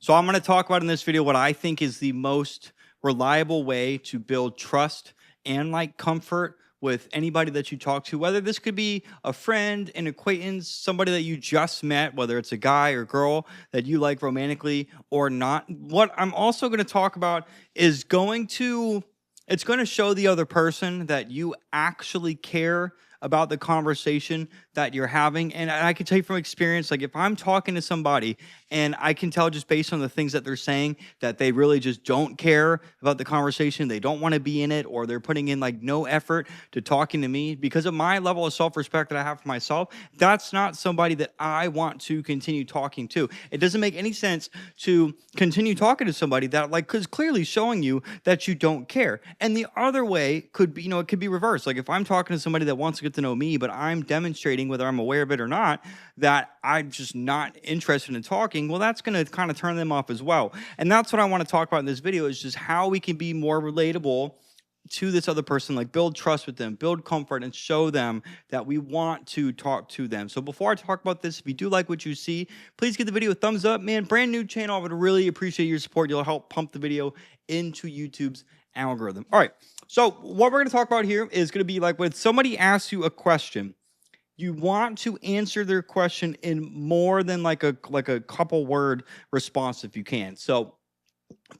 So I'm going to talk about in this video what I think is the most reliable way to build trust and like comfort with anybody that you talk to, whether this could be a friend, an acquaintance, somebody that you just met, whether it's a guy or girl that you like romantically or not. What I'm also going to talk about is it's going to show the other person that you actually care about the conversation that you're having. And I can tell you from experience, like if I'm talking to somebody and I can tell just based on the things that they're saying that they really just don't care about the conversation, they don't want to be in it, or they're putting in like no effort to talking to me because of my level of self-respect that I have for myself, that's not somebody that I want to continue talking to. It doesn't make any sense to continue talking to somebody that like is clearly showing you that you don't care. And the other way could be, it could be reversed. Like if I'm talking to somebody that wants to get to know me, but I'm demonstrating, whether I'm aware of it or not, that I'm just not interested in talking, well, that's going to kind of turn them off as well. And that's what I want to talk about in this video, is just how we can be more relatable to this other person, like build trust with them, build comfort, and show them that we want to talk to them. So before I talk about this, if you do like what you see, please give the video a thumbs up, man. Brand new channel, I would really appreciate your support. You'll help pump the video into YouTube's algorithm. All right, so what we're going to talk about here is going to be like when somebody asks you a question, you want to answer their question in more than like a couple word response if you can. So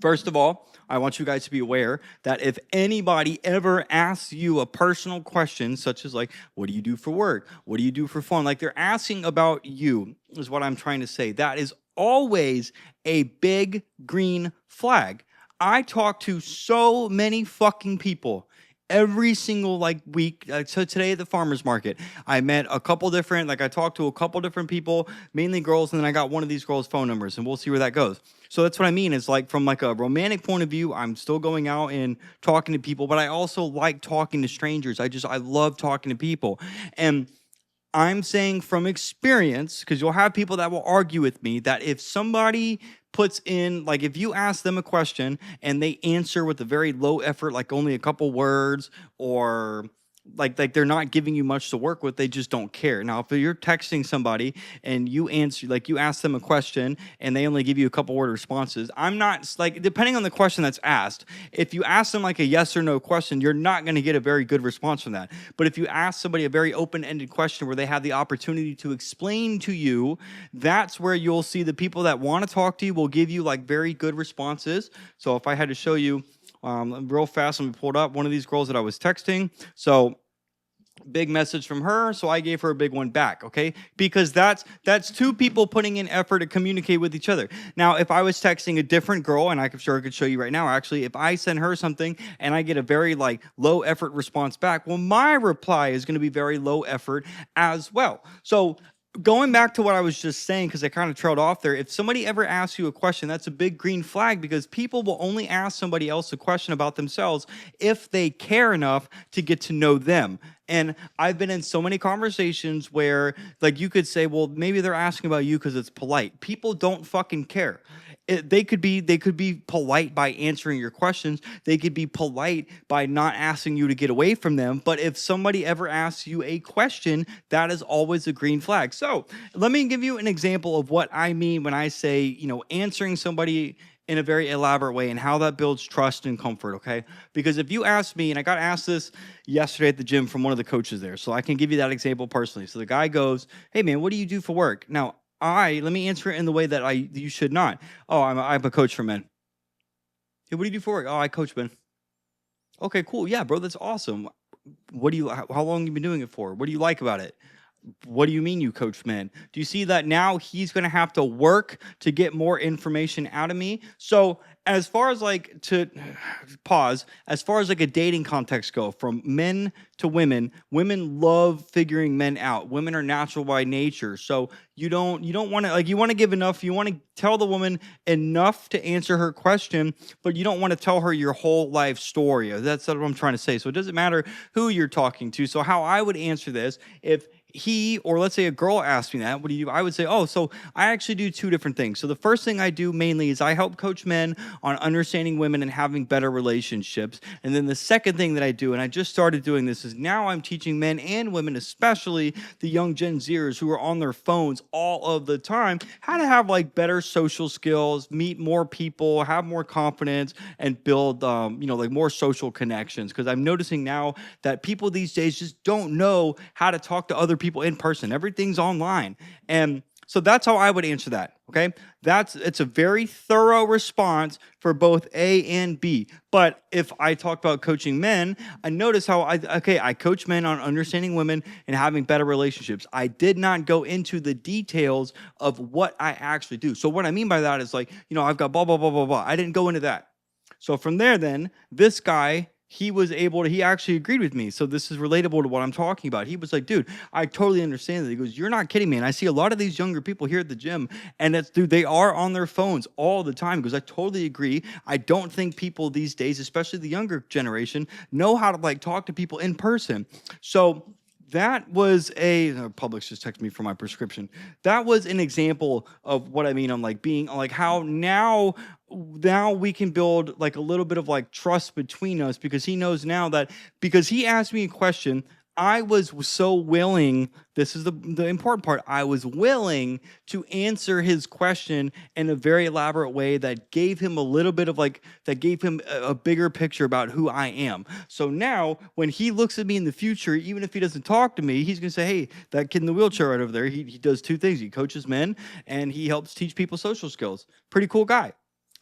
first of all, I want you guys to be aware that if anybody ever asks you a personal question, such as like, what do you do for work? What do you do for fun? Like they're asking about you, is what I'm trying to say. That is always a big green flag. I talk to so many fucking people every single like week. So today at the farmer's market, I met a couple different, I talked to a couple different people, mainly girls, and then I got one of these girls' phone numbers, and we'll see where that goes. So that's what I mean. Is like from like a romantic point of view, I'm still going out and talking to people, but I also like talking to strangers. I love talking to people. And I'm saying from experience, because you'll have people that will argue with me, that if somebody puts in, like if you ask them a question and they answer with a very low effort, like only a couple words, or like they're not giving you much to work with, they just don't care. Now, if you're texting somebody and you answer, like you ask them a question and they only give you a couple word responses, I'm not, like, depending on the question that's asked, if you ask them like a yes or no question, you're not going to get a very good response from that. But if you ask somebody a very open-ended question where they have the opportunity to explain to you, that's where you'll see the people that want to talk to you will give you like very good responses. So if I had to show you real fast, let me pull it up. One of these girls that I was texting. So big message from her, so I gave her a big one back, okay? Because that's two people putting in effort to communicate with each other. Now, if I was texting a different girl, and I could show you right now, actually, if I send her something and I get a very like low effort response back, well, my reply is going to be very low effort as well. So going back to what I was just saying, because I kind of trailed off there, if somebody ever asks you a question, that's a big green flag, because people will only ask somebody else a question about themselves if they care enough to get to know them. And I've been in so many conversations where, like, you could say, well, maybe they're asking about you because it's polite. People don't fucking care. They could be polite by answering your questions. They could be polite by not asking you to get away from them. But if somebody ever asks you a question, that is always a green flag. So let me give you an example of what I mean when I say, answering somebody in a very elaborate way and how that builds trust and comfort, okay? Because if you ask me, and I got asked this yesterday at the gym from one of the coaches there, so I can give you that example personally. So the guy goes, hey man, what do you do for work? Now, let me answer it in the way that you should not. Oh, I'm a coach for men. Hey, what do you do for work? Oh, I coach men. Okay, cool. Yeah, bro, that's awesome. How long have you been doing it for? What do you like about it? What do you mean you coach men? Do you see that now he's going to have to work to get more information out of me? So as far as like as far as like a dating context go, from men to women love figuring men out. Women are natural by nature. So you don't want to, like, you want to give enough, you want to tell the woman enough to answer her question, but you don't want to tell her your whole life story. That's what I'm trying to say. So it doesn't matter who you're talking to. So how I would answer this, if he, or let's say a girl asked me that, what do you do? I would say, oh, so I actually do two different things. So the first thing I do mainly is I help coach men on understanding women and having better relationships. And then the second thing that I do, and I just started doing this, is now I'm teaching men and women, especially the young Gen Zers who are on their phones all of the time, how to have like better social skills, meet more people, have more confidence, and build, like more social connections. Because I'm noticing now that people these days just don't know how to talk to other people in person. Everything's online. And so that's how I would answer that. Okay. It's a very thorough response for both A and B. But if I talk about coaching men, I notice how I coach men on understanding women and having better relationships. I did not go into the details of what I actually do. So what I mean by that is like, I've got blah, blah, blah, blah, blah. I didn't go into that. So from there, then this guy, he actually agreed with me. So this is relatable to what I'm talking about. He was like, dude, I totally understand that. He goes, you're not kidding me. And I see a lot of these younger people here at the gym, and they are on their phones all the time. Because I totally agree. I don't think people these days, especially the younger generation, know how to like talk to people in person. So that was Publix just texted me for my prescription. That was an example of what I mean on like being like how now we can build like a little bit of like trust between us, because he knows now that because he asked me a question, I was so willing. This is the important part. I was willing to answer his question in a very elaborate way that gave him a bigger picture about who I am. So now when he looks at me in the future, even if he doesn't talk to me, he's going to say, hey, that kid in the wheelchair right over there, he does two things. He coaches men and he helps teach people social skills. Pretty cool guy.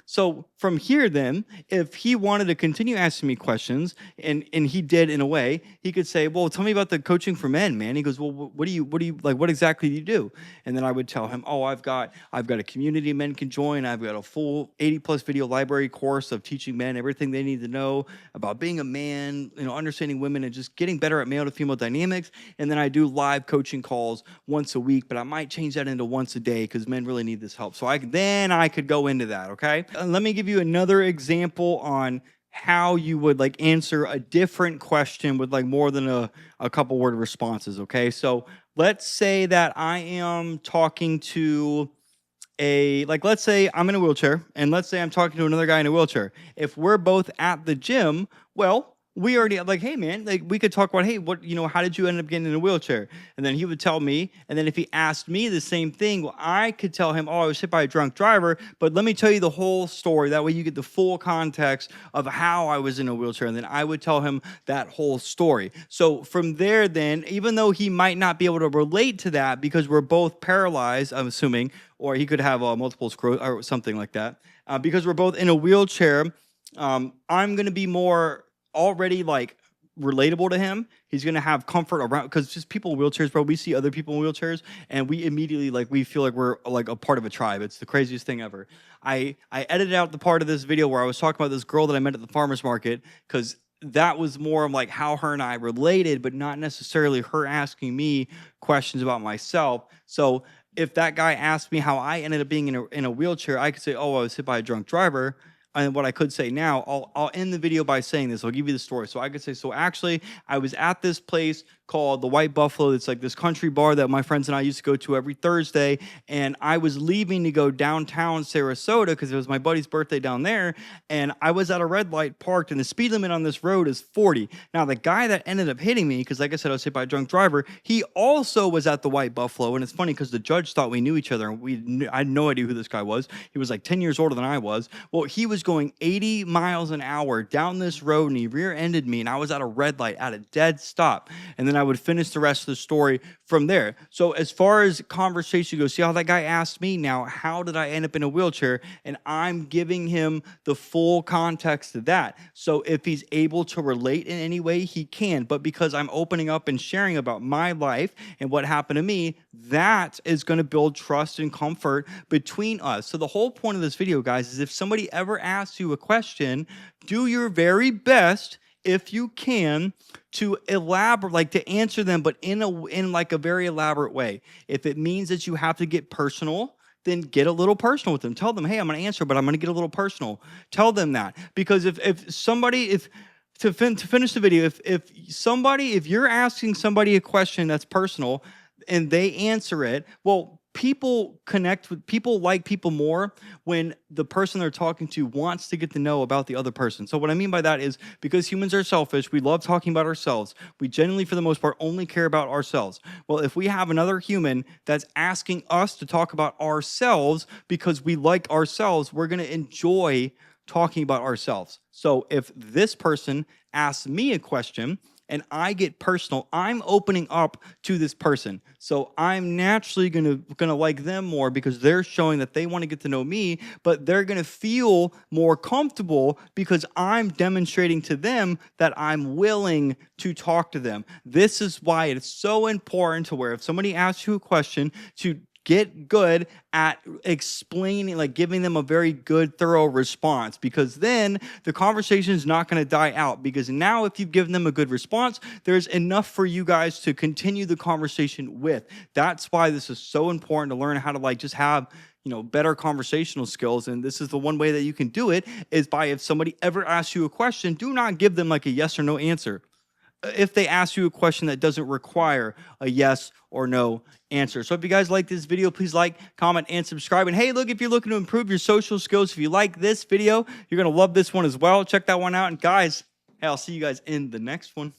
So from here, then, if he wanted to continue asking me questions, and he did in a way, he could say, well, tell me about the coaching for men, man. He goes, well, what do you like? What exactly do you do? And then I would tell him, oh, I've got a community men can join. I've got a full 80+ video library course of teaching men everything they need to know about being a man, understanding women and just getting better at male to female dynamics. And then I do live coaching calls once a week, but I might change that into once a day because men really need this help. So I could go into that. Okay. Let me give you another example on how you would like answer a different question with like more than a couple word responses. Okay. So let's say that I am talking to let's say I'm in a wheelchair, and let's say I'm talking to another guy in a wheelchair. If we're both at the gym, well, we already like, hey man, like we could talk about, hey, how did you end up getting in a wheelchair? And then he would tell me, and then if he asked me the same thing, well, I could tell him, oh, I was hit by a drunk driver, but let me tell you the whole story. That way you get the full context of how I was in a wheelchair, and then I would tell him that whole story. So from there, then, even though he might not be able to relate to that because we're both paralyzed, I'm assuming, or he could have multiple sclerosis or something like that, because we're both in a wheelchair, I'm going to be more already like relatable to him. He's gonna have comfort around, because just people in wheelchairs, bro, we see other people in wheelchairs and we immediately we feel like we're like a part of a tribe. It's the craziest thing ever. I edited out the part of this video where I was talking about this girl that I met at the farmer's market, because that was more of like how her and I related, but not necessarily her asking me questions about myself. So if that guy asked me how I ended up being in a wheelchair, I could say, oh, I was hit by a drunk driver. And what I could say now, I'll end the video by saying this. I'll give you the story. So I could say, so actually, I was at this place called the White Buffalo. It's like this country bar that my friends and I used to go to every Thursday. And I was leaving to go downtown Sarasota because it was my buddy's birthday down there. And I was at a red light parked, and the speed limit on this road is 40. Now, the guy that ended up hitting me, because like I said, I was hit by a drunk driver, he also was at the White Buffalo. And it's funny because the judge thought we knew each other. And I had no idea who this guy was. He was like 10 years older than I was. Well, he was going 80 miles an hour down this road, and he rear-ended me, and I was at a red light at a dead stop. And then I would finish the rest of the story from there. So as far as conversation goes, see how that guy asked me now, how did I end up in a wheelchair? And I'm giving him the full context of that. So if he's able to relate in any way, he can. But because I'm opening up and sharing about my life and what happened to me, that is going to build trust and comfort between us. So the whole point of this video, guys, is if somebody ever asks you a question, do your very best, if you can, to elaborate, like to answer them, but in like a very elaborate way. If it means that you have to get personal, then get a little personal with them. Tell them, hey, I'm going to answer, but I'm going to get a little personal. Tell them that. Because if to finish the video, if you're asking somebody a question that's personal, and they answer it, well, people connect with people, like people more when the person they're talking to wants to get to know about the other person. So what I mean by that is, because humans are selfish, we love talking about ourselves. We generally, for the most part, only care about ourselves. Well, if we have another human that's asking us to talk about ourselves because we like ourselves, we're going to enjoy talking about ourselves. So if this person asks me a question and I get personal, I'm opening up to this person. So I'm naturally gonna like them more because they're showing that they want to get to know me, but they're gonna feel more comfortable because I'm demonstrating to them that I'm willing to talk to them. This is why it's so important to where if somebody asks you a question, to get good at explaining, like giving them a very good, thorough response, because then the conversation is not going to die out. Because now, if you've given them a good response, there's enough for you guys to continue the conversation with. That's why this is so important to learn how to like just have, you know, better conversational skills. And this is the one way that you can do it, is by, if somebody ever asks you a question, do not give them like a yes or no answer. If they ask you a question that doesn't require a yes or no answer. So if you guys like this video, please like, comment, and subscribe. And hey, look, if you're looking to improve your social skills, if you like this video, you're going to love this one as well. Check that one out. And guys, hey, I'll see you guys in the next one.